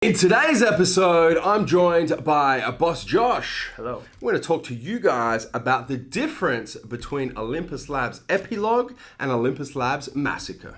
In today's episode, I'm joined by boss Josh. Hello. We're going to talk to you guys about the difference between Olympus Labs Ep1logue and Olympus Labs Massacr.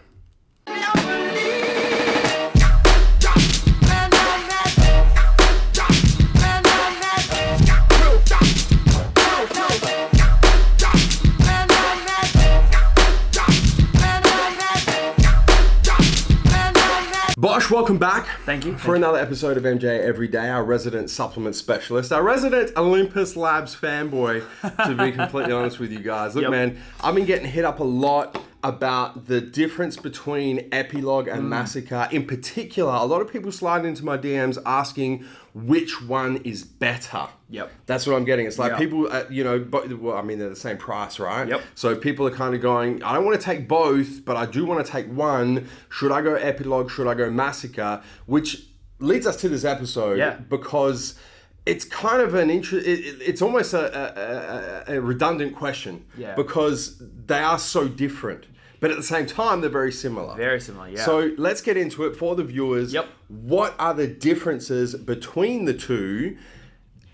Bosh, welcome back. Thank you. For another episode of MJ Every Day, our resident supplement specialist, our resident Olympus Labs fanboy, to be completely honest with you guys. Look, man, I've been getting hit up a lot about the difference between Ep1logue and Massacr. In particular, a lot of people slide into my DMs asking which one is better. Yep. That's what I'm getting. It's like people, well, I mean, they're the same price, right? Yep. So people are kind of going, I don't want to take both, but I do want to take one. Should I go Ep1logue? Should I go Massacr? Which leads us to this episode because it's kind of it's almost a redundant question because they are so different. But at the same time, they're very similar. Very similar, yeah. So let's get into it for the viewers. Yep. What are the differences between the two?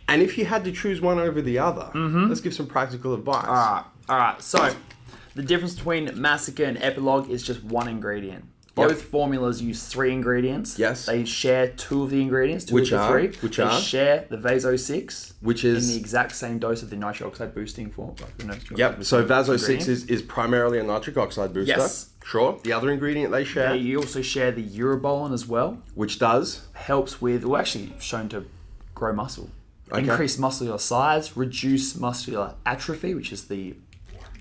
And if you had to choose one over the other, let's give some practical advice. All right. So the difference between Massacr and Ep1logue is just one ingredient. Both formulas use 3 ingredients. Yes. They share 2 of the ingredients, two of the 3. Which are? They share the Vaso-6, which is? in the exact same dose of the nitric oxide boosting form. Yep. So Vaso-6 is primarily a nitric oxide booster. Yes. Sure. The other ingredient they share? They also share the urobolin as well. Which does? Helps with, well, actually shown to grow muscle. Okay. Increase muscular size, reduce muscular atrophy, which is the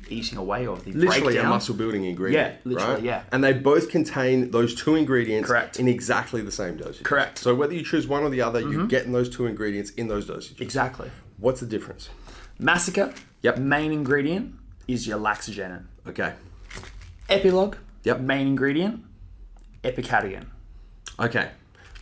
eating away of the literally breakdown. a muscle building ingredient. Yeah, literally, right? yeah. And they both contain those 2 ingredients Correct. in exactly the same dosage. Correct. So whether you choose one or the other, you're getting those 2 ingredients in those dosages. Exactly. What's the difference? Massacr, Yep. main ingredient is your Laksa Genin. Okay. Ep1logue, Yep. main ingredient, epicatagon. Okay.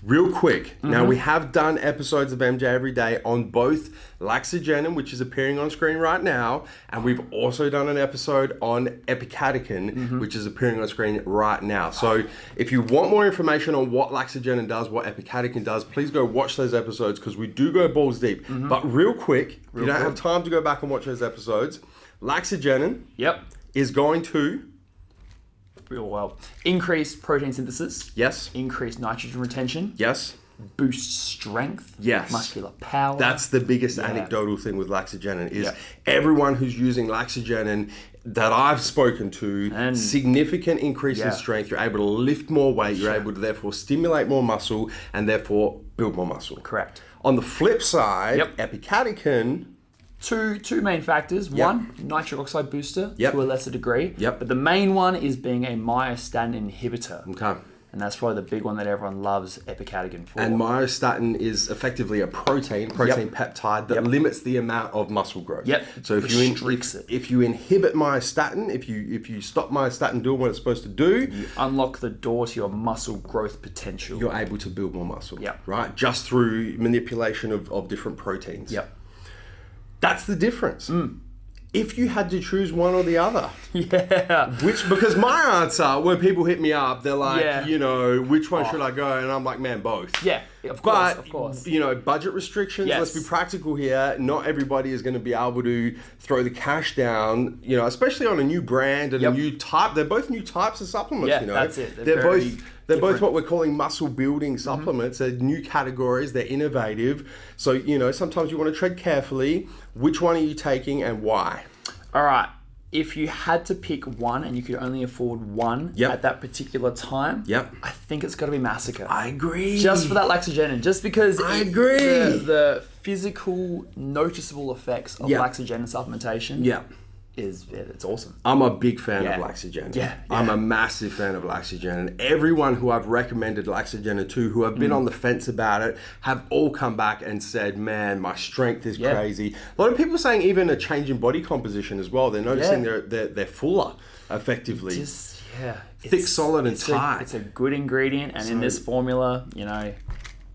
Real quick. Now, we have done episodes of MJ Every Day on both Laksa Genin, which is appearing on screen right now, and we've also done an episode on epicatagon, which is appearing on screen right now. So if you want more information on what Laksa Genin does, what epicatagon does, please go watch those episodes because we do go balls deep. But real quick, if you don't have time to go back and watch those episodes, Laksa Genin is going to... Well, increase protein synthesis. Yes. Increase nitrogen retention. Yes. Boost strength. Yes. Muscular power. That's the biggest anecdotal thing with Laksa Genin is everyone who's using Laksa Genin that I've spoken to, And significant increase in strength. You're able to lift more weight. You're able to therefore stimulate more muscle and therefore build more muscle. Correct. On the flip side, epicatagon... Two main factors. One, nitric oxide booster to a lesser degree. But the main one is being a myostatin inhibitor. Okay. And that's probably the big one that everyone loves epicatagon for. And myostatin is effectively a protein peptide that limits the amount of muscle growth. So if you inhibit myostatin, if you stop myostatin doing what it's supposed to do, you unlock the door to your muscle growth potential. You're able to build more muscle. Right? Just through manipulation of different proteins. That's the difference. If you had to choose one or the other. Because my answer, when people hit me up, they're like, which one should I go? And I'm like, man, both. Of course. Budget restrictions, let's be practical here. Not everybody is going to be able to throw the cash down, especially on a new brand and a new type. They're both new types of supplements, that's it. They're both what we're calling muscle building supplements. They're new categories. They're innovative. So, sometimes you want to tread carefully. Which one are you taking and why? All right. If you had to pick one and you could only afford one at that particular time, I think it's got to be Massacr. I agree. Just for that Laksa Genin. Just because I agree. The physical, noticeable effects of Laksa Genin supplementation it's awesome. I'm a big fan of Laksa Genin. I'm a massive fan of Laksa Genin. Everyone who I've recommended Laksa Genin to, who have been on the fence about it, have all come back and said, man, my strength is crazy. A lot of people are saying even a change in body composition as well. They're noticing they're fuller, effectively. Thick, solid, and tight. It's a good ingredient, and in this formula,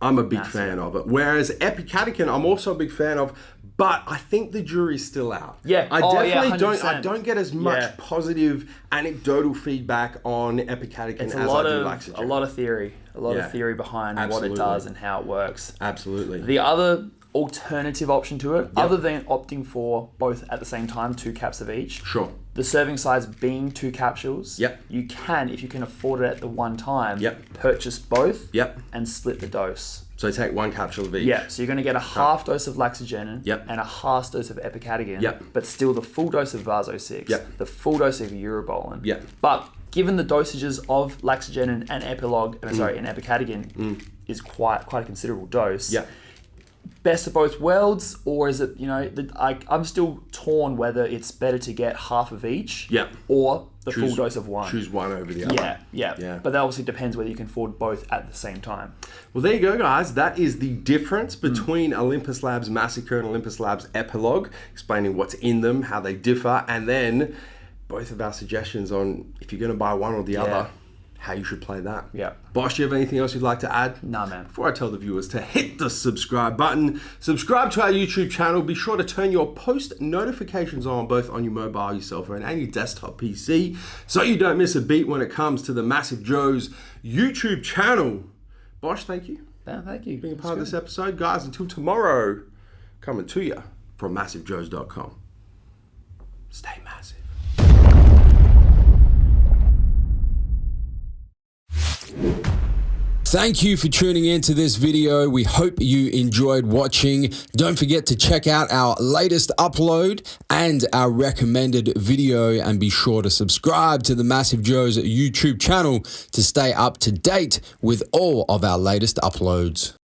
I'm a big fan of it. Whereas epicatagon, I'm also a big fan of, But I think the jury's still out. Yeah. I definitely don't. 100%. I don't get as much positive anecdotal feedback on epicatechin as I do Laksa Genin. A lot of theory. A lot of theory behind what it does and how it works. Absolutely. The other alternative option to it, other than opting for both at the same time, 2 caps of each. Sure. The serving size being 2 capsules. Yep. You can, if you can afford it at the one time, Yep. purchase both. Yep. And split the dose. So take 1 capsule of each. Yeah, so you're going to get a half dose of Laksa Genin Yep. and a half dose of epicatechin, Yep. but still the full dose of Vaso-6, Yep. the full dose of Urobolin. Yep. But given the dosages of Laksa Genin and and epicatechin is quite a considerable dose. Yep. Best of both worlds, or is it, I'm still torn whether it's better to get half of each or the full dose of one. Choose one over the other. Yeah. But that obviously depends whether you can afford both at the same time. Well, there you go, guys. That is the difference between Olympus Labs Massacre and Olympus Labs Ep1logue, explaining what's in them, how they differ, and then both of our suggestions on if you're going to buy one or the other, how you should play that. Yeah. Bosh, do you have anything else you'd like to add? Nah, man. Before I tell the viewers to hit the subscribe button, subscribe to our YouTube channel. Be sure to turn your post notifications on both on your mobile, your cell phone, and your desktop PC so you don't miss a beat when it comes to the MassiveJoes YouTube channel. Bosh, thank you. Thank you. Being a part of this episode. Guys, until tomorrow, coming to you from MassiveJoes.com. Stay massive. Thank you for tuning in to this video. We hope you enjoyed watching. Don't forget to check out our latest upload and our recommended video, and be sure to subscribe to the MassiveJoes YouTube channel to stay up to date with all of our latest uploads.